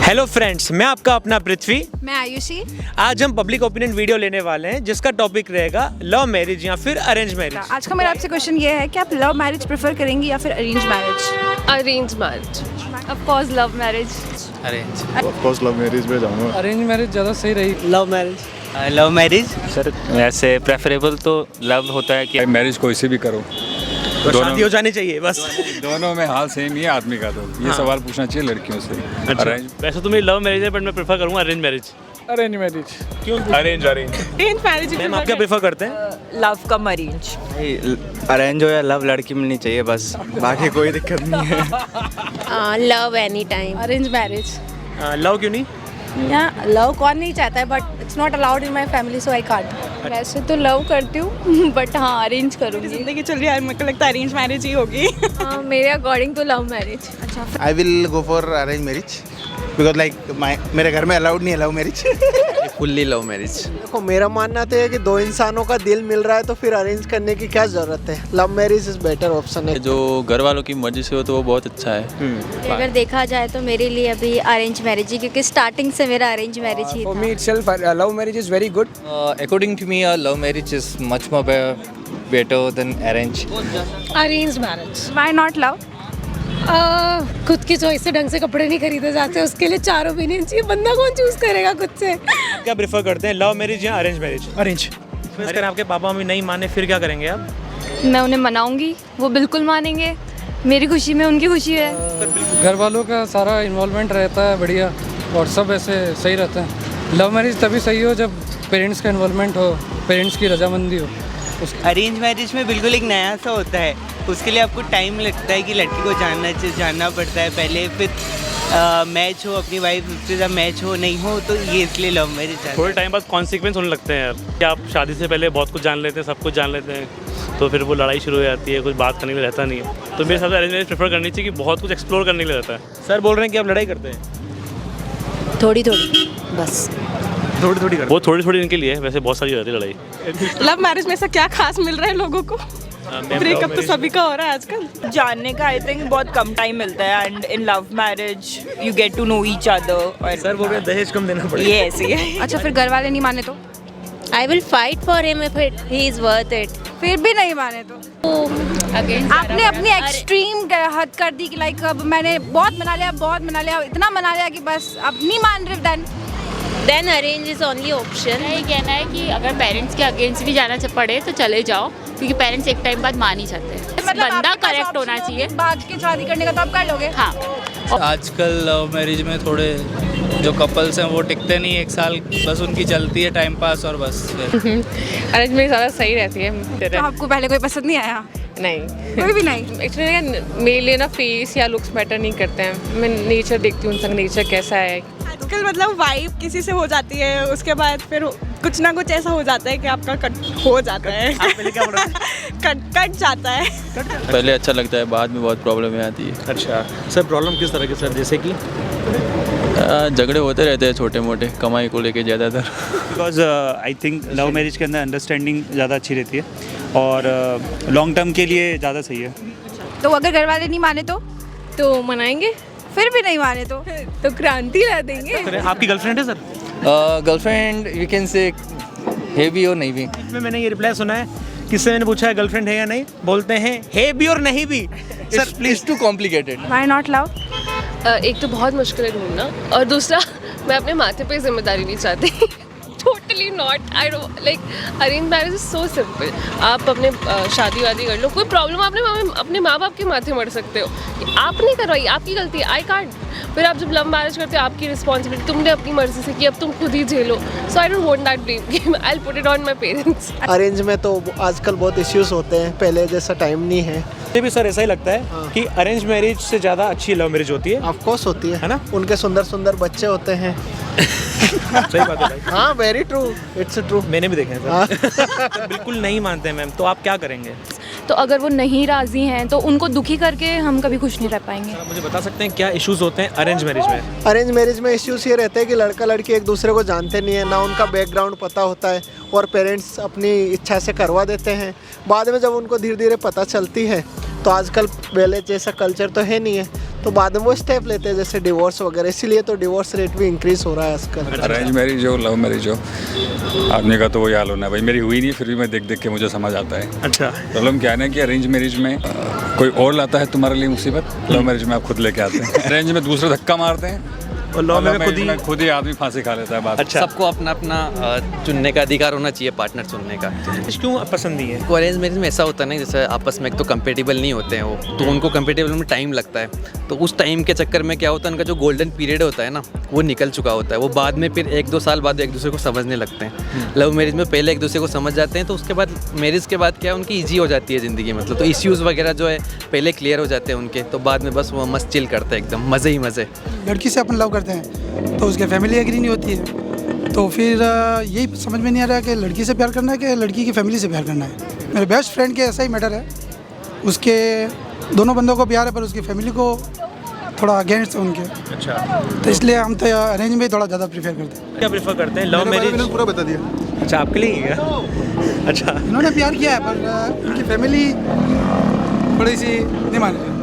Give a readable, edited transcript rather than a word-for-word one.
Hello friends, मैं आपका अपना पृथ्वी। मैं आयुषी। आज हम पब्लिक ओपिनियन वीडियो लेने वाले हैं जिसका टॉपिक रहेगा लव मैरिज या फिर अरेंज मैरिज। आज का मेरा आपसे क्वेश्चन ये है कि आप लव मैरिज प्रेफर करेंगी या फिर arrange marriage? Arrange marriage. Of course love marriage. Arrange. Of course love marriage में जाऊंगा। अरेंज मैरिज ज़्यादा सही रही। Love marriage. Love marriage sir वैसे प्रेफरेबल तो लव होता है कि मैरिज कोई से भी करो, तो शादी हो जानी चाहिए बस। दोनों में हाल सेम ही है आदमी का। तो ये सवाल पूछना चाहिए लड़कियों से। अरेंज वैसे तो मेरी लव मैरिज है बट मैं प्रेफर करूँगा अरेंज मैरिज। अरेंज मैरिज क्यों? Arrange arrange marriage. मैम आप क्या प्रेफर करते हैं? लव कम अरेंज। अरेंज हो या लव लड़की मिलनी चाहिए बस, बाकी कोई दिक्कत नहीं है। Love any time. Arrange marriage. Love क्यों नहीं? या लव कौन नहीं चाहता है, but it's not allowed in my family so I can't. वैसे तो लव करती हूँ बट हाँ अरेंज करूँगी। जिंदगी चल रही है, मेरे को लगता है अरेंज मैरिज ही होगी। हाँ मेरे अकॉर्डिंग तो लव मैरिज। अच्छा, I will go for arrange marriage because like मेरे घर में अलाउड नहीं है love marriage. Fully love marriage. देखो मेरा मानना तो है कि दो इंसानों का दिल मिल रहा है तो फिर अरेंज करने की क्या जरूरत है। Love marriage is better option है। जो घर वालों की मर्जी से हो तो वो बहुत अच्छा है। अगर देखा जाए तो मेरे लिए अभी अरेंज मैरिज ही, क्योंकि स्टार्टिंग से मेरा अरेंज मैरिज ही फॉर था। Me itself love marriage is very good. According to me love marriage is much more better than arrange. Arrange marriage. Why not love? खुद की चॉइस से ढंग से कपड़े नहीं खरीदे जाते, उसके लिए चार ओपिनियन चाहिए। बंदा कौन चूज करेगा खुद से? आप क्या प्रेफर करते हैं, लव मैरिज या अरेंज मैरिज? अरेंज। अगर आपके पापा मम्मी नहीं माने फिर क्या करेंगे आप? मैं उन्हें मनाऊंगी, वो बिल्कुल मानेंगे। मेरी खुशी में उनकी खुशी है। घर वालों का सारा इन्वॉल्वमेंट रहता है बढ़िया, और सब ऐसे सही रहता है। लव मैरिज तभी सही हो जब पेरेंट्स का इन्वॉल्वमेंट हो, पेरेंट्स की रजामंदी हो। अरेंज मैरिज में बिल्कुल एक नया सा होता है, उसके लिए आपको टाइम लगता है कि लड़की को जानना पड़ता है पहले, फिर मैच हो, अपनी वाइफ उसके साथ मैच हो नहीं हो, तो ये इसलिए लव मैरिज है। थोड़े टाइम बाद कॉन्सिक्वेंस होने लगते हैं यार, कि आप शादी से पहले बहुत कुछ जान लेते हैं, सब कुछ जान लेते हैं, तो फिर वो लड़ाई शुरू हो जाती है, कुछ बात करने के लिए रहता नहीं है। तो मेरे हिसाब से अरेंज मैरिज प्रेफर करनी चाहिए कि बहुत कुछ एक्सप्लोर करने के लिए रहता है। सर बोल रहे हैं कि आप लड़ाई करते हैं? थोड़ी थोड़ी बस। थोड़ी थोड़ी वो थोड़ी थोड़ी इनके लिए है, वैसे बहुत सारी रहती है लड़ाई। लव मैरिज में से क्या खास मिल रहा है लोगों को? ब्रेकअप तो सभी का हो रहा है आजकल। जानने का आई थिंक बहुत कम टाइम मिलता है and in love marriage you get to know each other. Sir बोल रहे हैं दहेज कम देना पड़ेगा। ये ऐसे है। अच्छा, फिर घर वाले नहीं माने तो? I will fight for him if he is worth it. फिर भी नहीं माने तो आपने अपनी एक्सट्रीम हद कर दी कि लाइक अब मैंने बहुत मना लिया, इतना मना लिया कि बस अब नहीं मान रहे। Then arrange is only option. यही कहना है कि अगर पेरेंट्स के अगेंस्ट भी जाना पड़े तो चले जाओ, क्योंकि पेरेंट्स एक टाइम बाद मान ही जाते हैं। बंदा करेक्ट होना चाहिए। बाद के शादी करने का तो आप कर लोगे? हाँ। आजकल लव मैरिज में थोड़े जो कपल्स हैं वो टिकते नहीं एक साल, बस उनकी चलती है टाइम पास और बस। अरेंज मैरिज ज़्यादा सही रहती है। तो आपको पहले कोई पसंद नहीं आया? नहीं, कोई भी नहीं। एक्चुअली मेरे लिए ना फेस या लुक्स मैटर नहीं करते हैं, मैं नेचर देखती हूँ, उनका नेचर कैसा है। आजकल मतलब वाइब किसी से हो जाती है, उसके बाद फिर कुछ ना कुछ ऐसा हो जाता है कि आपका कट हो जाता है। पहले क्या बोल रहे थे? कट जाता है। पहले अच्छा लगता है, बाद में बहुत प्रॉब्लम आती है। अच्छा सर, प्रॉब्लम किस तरह की सर? जैसे कि झगड़े होते रहते हैं छोटे मोटे, कमाई को लेके ज़्यादातर। Because I think love marriage के अंदर अंडरस्टैंडिंग ज़्यादा अच्छी रहती है और लॉन्ग टर्म के लिए ज़्यादा सही है। तो अगर घर वाले नहीं माने तो मनाएंगे, फिर भी नहीं माने तो क्रांति ला देंगे। सर आपकी गर्लफ्रेंड है sir? Girlfriend you can say है भी और नहीं भी। इसमें मैंने ये रिप्लाई सुना है, किससे मैंने पूछा है गर्लफ्रेंड है या नहीं, बोलते हैं है भी और नहीं भी। Sir please too complicated. Why not love? एक तो बहुत मुश्किल है ढूंढना, और दूसरा मैं अपने माथे पे जिम्मेदारी नहीं चाहती। Totally not. I don't like arrange marriage is so simple. आप अपने शादी वादी कर लो, कोई प्रॉब्लम आपने अपने माँ बाप के माथे मर सकते हो, आपने करवाई, आपकी गलती है, आई कांट। फिर आप जब लव मैरिज करते हो आपकी रिस्पॉन्सिबिलिटी, तुमने अपनी मर्जी से की, अब तुम खुद ही झेलो। So I don't want that blame, I will put it on my parents. Arrange में तो आजकल बहुत इश्यूज होते हैं, पहले जैसा टाइम नहीं है। मुझे भी सर ऐसा ही लगता है कि अरेंज मैरिज से ज़्यादा अच्छी लव मैरिज होती है। ऑफ कोर्स होती है ना? उनके सुंदर सुंदर बच्चे होते हैं। सही बात है भाई। हाँ वेरी ट्रू, इट्स ट्रू। मैंने भी देखे हैं सर। बिल्कुल नहीं मानते मैम, तो आप क्या करेंगे? तो अगर वो नहीं राजी हैं तो उनको दुखी करके हम कभी खुश नहीं रह पाएंगे। आप मुझे बता सकते हैं क्या इश्यूज होते हैं अरेंज मैरिज में? अरेंज मैरिज में इश्यूज ये रहते हैं कि लड़का लड़की एक दूसरे को जानते नहीं है, ना उनका बैकग्राउंड पता होता है, और पेरेंट्स अपनी इच्छा से करवा देते हैं। बाद में जब उनको धीरे धीरे पता चलती है तो आजकल पहले जैसा कल्चर तो है नहीं है, तो बाद में वो स्टेप लेते हैं जैसे डिवोर्स वगैरह, इसीलिए तो डिवोर्स रेट भी इंक्रीज हो रहा है आजकल। अरेंज मैरिज हो लव मैरिज हो, आदमी का तो वही हाल होना है भाई। मेरी हुई नहीं, फिर भी मैं देख देख के मुझे समझ आता है। अच्छा, प्रॉब्लम क्या है ना कि अरेंज मैरिज में कोई और लाता है तुम्हारे लिए मुसीबत, लव मैरिज में आप खुद लेके आते हैं। अरेंज में दूसरे धक्का मारते हैं और लव में खुद ही आदमी फांसी खा लेता है बाद। अच्छा, सबको अपना अपना चुनने का अधिकार होना चाहिए, पार्टनर चुनने का। क्यों पसंद नहीं है? तो अरेंज मैरिज में ऐसा होता है ना, जैसे आपस में एक तो कंपेटेबल नहीं होते हैं वो, तो उनको कंपेटेबल में टाइम लगता है। तो उस टाइम के चक्कर में क्या होता है, उनका जो गोल्डन पीरियड होता है ना, वो निकल चुका होता है। वो बाद में फिर 1-2 साल बाद एक दूसरे को समझने लगते हैं। लव मैरिज में पहले एक दूसरे को समझ जाते हैं, तो उसके बाद मैरिज के बाद क्या उनकी ईजी हो जाती है ज़िंदगी, मतलब तो इश्यूज़ वगैरह जो है पहले क्लियर हो जाते हैं उनके, तो बाद में बस वो मस्त चिल करते हैं एकदम, मज़े ही मज़े। लड़की से अपन लव करते हैं तो उसके फैमिली एग्री नहीं होती है, तो फिर यही समझ में नहीं आ रहा कि लड़की से प्यार करना है कि लड़की की फैमिली से प्यार करना है। मेरे बेस्ट फ्रेंड के ऐसा ही मैटर है, उसके दोनों बंदों को प्यार है पर उसकी फैमिली को थोड़ा अगेंस्ट है उनके। अच्छा, तो इसलिए हम तो अरेंज में थोड़ा ज़्यादा प्रीफर करते हैं। क्या प्रेफर करते हैं, लव मैरिज? पूरा बता दिया। अच्छा, आपके लिए ही है? अच्छा, इन्होंने प्यार किया है पर उनकी फैमिली थोड़ी सी नहीं मान रही।